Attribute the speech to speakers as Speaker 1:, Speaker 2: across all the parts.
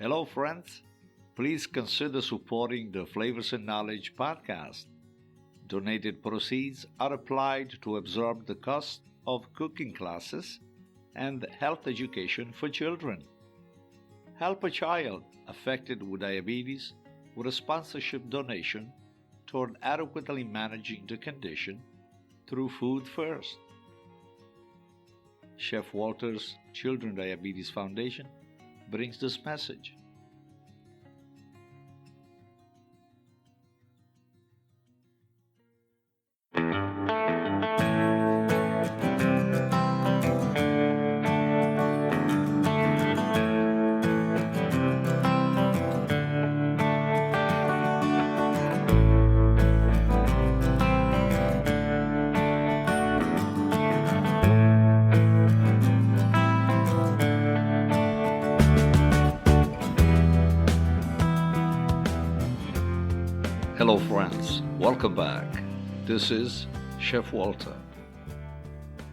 Speaker 1: Hello, friends. Please consider supporting the Flavors and Knowledge podcast. Donated proceeds are applied to absorb the cost of cooking classes and health education for children. Help a child affected with diabetes with a sponsorship donation toward adequately managing the condition through Food First. Chef Walter's Children Diabetes Foundation brings this message. Hello, friends. Welcome back. This is Chef Walter.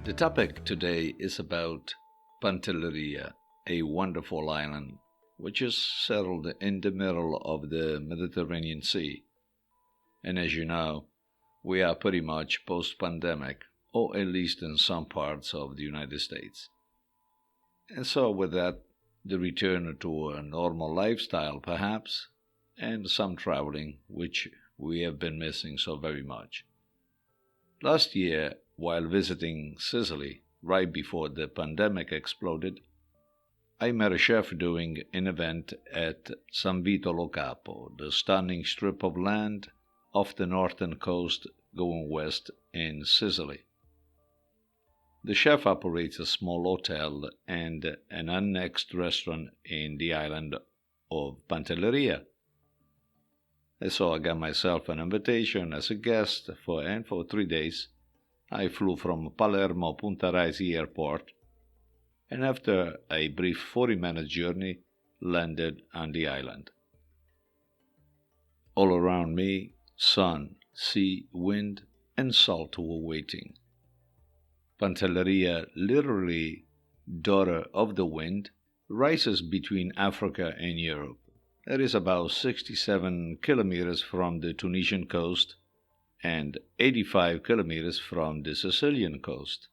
Speaker 1: The topic today is about Pantelleria, a wonderful island which is settled in the middle of the Mediterranean Sea. And as you know, we are pretty much post-pandemic, or at least in some parts of the United States. And so with that, the return to a normal lifestyle perhaps, and some traveling, which we have been missing so very much. Last year, while visiting Sicily, right before the pandemic exploded, I met a chef doing an event at San Vito Lo Capo, the stunning strip of land off the northern coast going west in Sicily. The chef operates a small hotel and an annexed restaurant in the island of Pantelleria. So I got myself an invitation as a guest for 3 days. I flew from Palermo Punta Raisi airport, and after a brief 40-minute journey, landed on the island. All around me, sun, sea, wind, and salt were waiting. Pantelleria, literally daughter of the wind, rises between Africa and Europe. It is about 67 kilometers from the Tunisian coast and 85 kilometers from the Sicilian coast.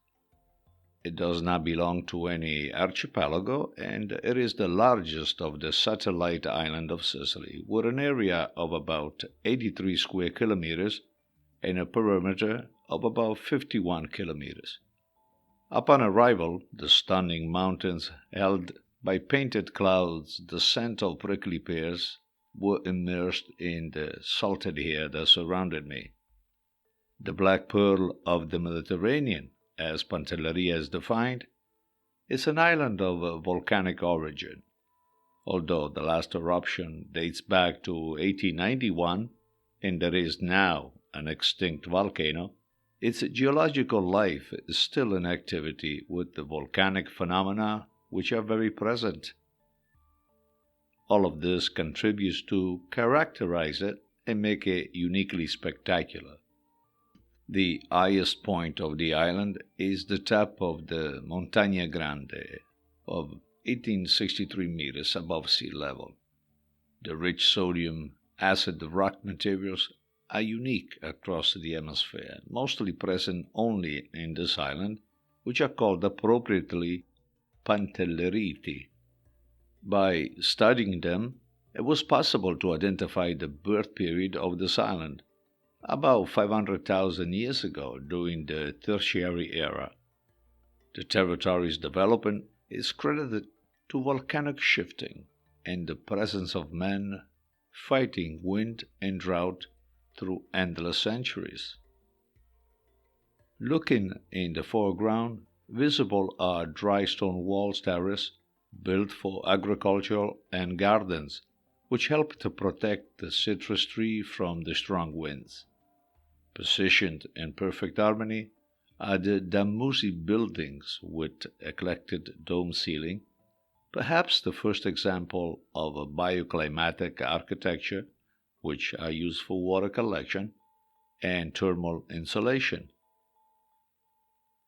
Speaker 1: It does not belong to any archipelago, and it is the largest of the satellite island of Sicily, with an area of about 83 square kilometers and a perimeter of about 51 kilometers. Upon arrival, the stunning mountains held by painted clouds, the scent of prickly pears were immersed in the salted air that surrounded me. The black pearl of the Mediterranean, as Pantelleria is defined, is an island of volcanic origin. Although the last eruption dates back to 1891, and there is now an extinct volcano, its geological life is still in activity with the volcanic phenomena which are very present. All of this contributes to characterize it and make it uniquely spectacular. The highest point of the island is the top of the Montagna Grande of 1863 meters above sea level. The rich sodium acid rock materials are unique across the hemisphere, mostly present only in this island, which are called appropriately Pantelleriti. By studying them, it was possible to identify the birth period of this island, about 500,000 years ago during the Tertiary era. The territory's development is credited to volcanic shifting and the presence of men fighting wind and drought through endless centuries. Looking in the foreground, visible are dry stone walls terrace built for agriculture and gardens, which help to protect the citrus tree from the strong winds. Positioned in perfect harmony are the Damusi buildings with eclectic dome ceiling, perhaps the first example of a bioclimatic architecture, which are used for water collection and thermal insulation.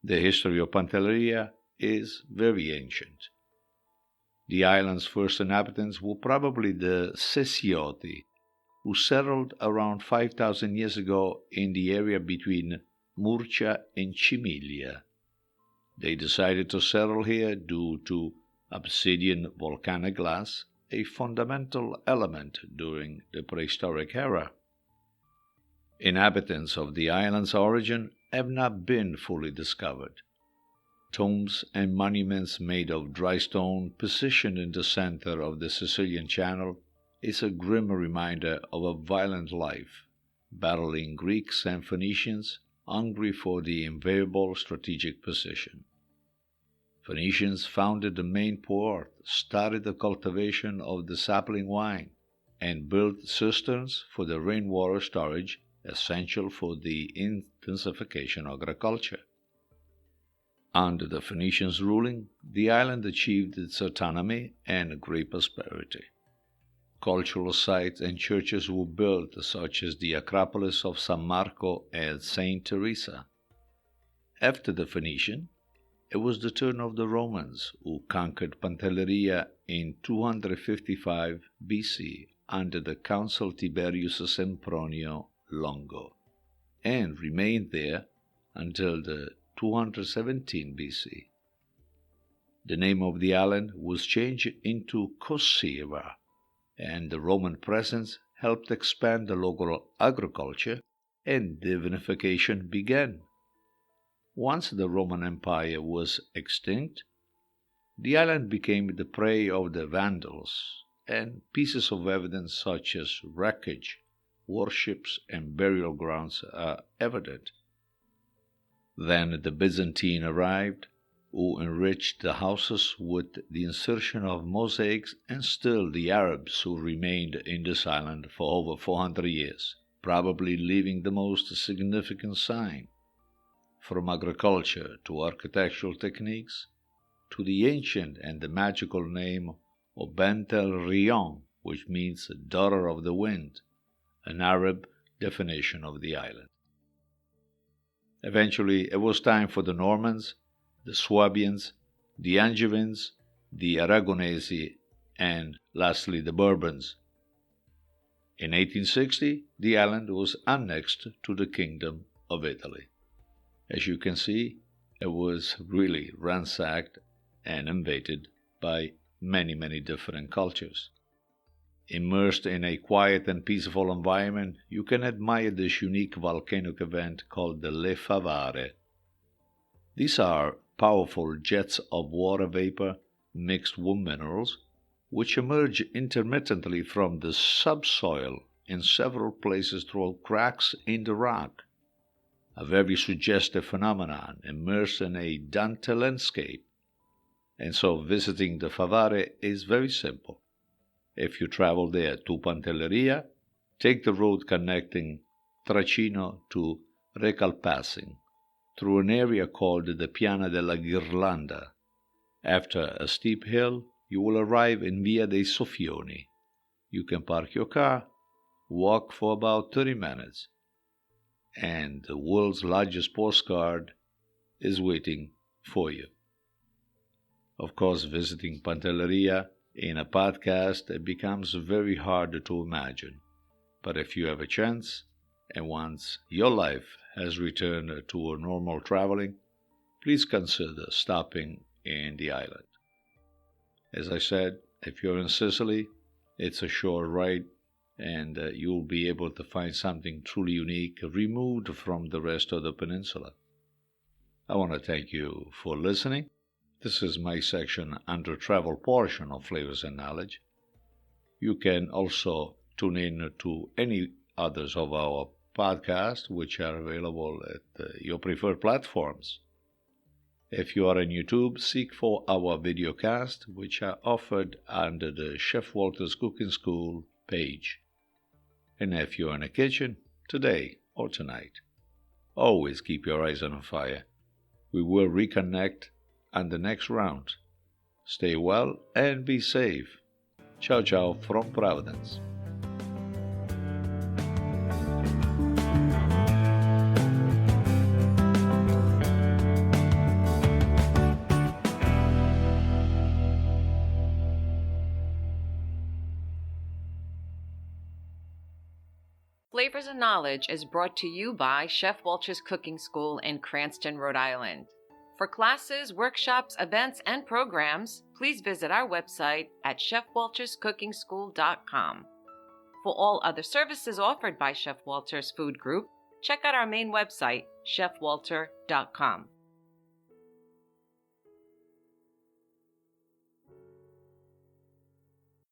Speaker 1: The history of Pantelleria is very ancient. The island's first inhabitants were probably the Cesioti, who settled around 5,000 years ago in the area between Murcia and Cimilia. They decided to settle here due to obsidian volcanic glass, a fundamental element during the prehistoric era. Inhabitants of the island's origin have not been fully discovered. Tombs and monuments made of dry stone positioned in the center of the Sicilian Channel is a grim reminder of a violent life, battling Greeks and Phoenicians hungry for the invariable strategic position. Phoenicians founded the main port, started the cultivation of the sapling wine, and built cisterns for the rainwater storage essential for the intensification of agriculture. Under the Phoenicians' ruling, the island achieved its autonomy and great prosperity. Cultural sites and churches were built, such as the Acropolis of San Marco and Saint Teresa. After the Phoenician, it was the turn of the Romans, who conquered Pantelleria in 255 BC under the Consul Tiberius Sempronio Longo, and remained there until the 217 BC. The name of the island was changed into Corsiva, and the Roman presence helped expand the local agriculture, and divinification began. Once the Roman Empire was extinct, the island became the prey of the Vandals, and pieces of evidence such as wreckage, warships, and burial grounds are evident. Then the Byzantine arrived, who enriched the houses with the insertion of mosaics, and still the Arabs who remained in this island for over 400 years, probably leaving the most significant sign. From agriculture to architectural techniques, to the ancient and the magical name of Bent el Rion, which means daughter of the wind, an Arab definition of the island. Eventually, it was time for the Normans, the Swabians, the Angevins, the Aragonesi, and lastly the Bourbons. In 1860, the island was annexed to the Kingdom of Italy. As you can see, it was really ransacked and invaded by many different cultures. Immersed in a quiet and peaceful environment, you can admire this unique volcanic event called the Le Favare. These are powerful jets of water vapor mixed with minerals, which emerge intermittently from the subsoil in several places through cracks in the rock. A very suggestive phenomenon immersed in a Dante landscape. And so visiting the Favare is very simple. If you travel there to Pantelleria, take the road connecting Tracino to Recalpassing through an area called the Piana della Ghirlanda. After a steep hill, you will arrive in Via dei Soffioni. You can park your car, walk for about 30 minutes, and the world's largest postcard is waiting for you. Of course, visiting Pantelleria in a podcast, it becomes very hard to imagine. But if you have a chance, and once your life has returned to a normal traveling, please consider stopping in the island. As I said, if you're in Sicily, it's a short ride, and you'll be able to find something truly unique, removed from the rest of the peninsula. I want to thank you for listening. This is my section under travel portion of Flavors and Knowledge. You can also tune in to any others of our podcasts, which are available at your preferred platforms. If you are on YouTube, seek for our videocast, which are offered under the Chef Walter's Cooking School page. And if you're in a kitchen, today or tonight, always keep your eyes on fire. We will reconnect on the next round. Stay well and be safe. Ciao ciao from Providence.
Speaker 2: Flavors and Knowledge is brought to you by Chef Walter's Cooking School in Cranston, Rhode Island. For classes, workshops, events, and programs, please visit our website at chefwalterscookingschool.com. For all other services offered by Chef Walter's Food Group, check out our main website, chefwalter.com.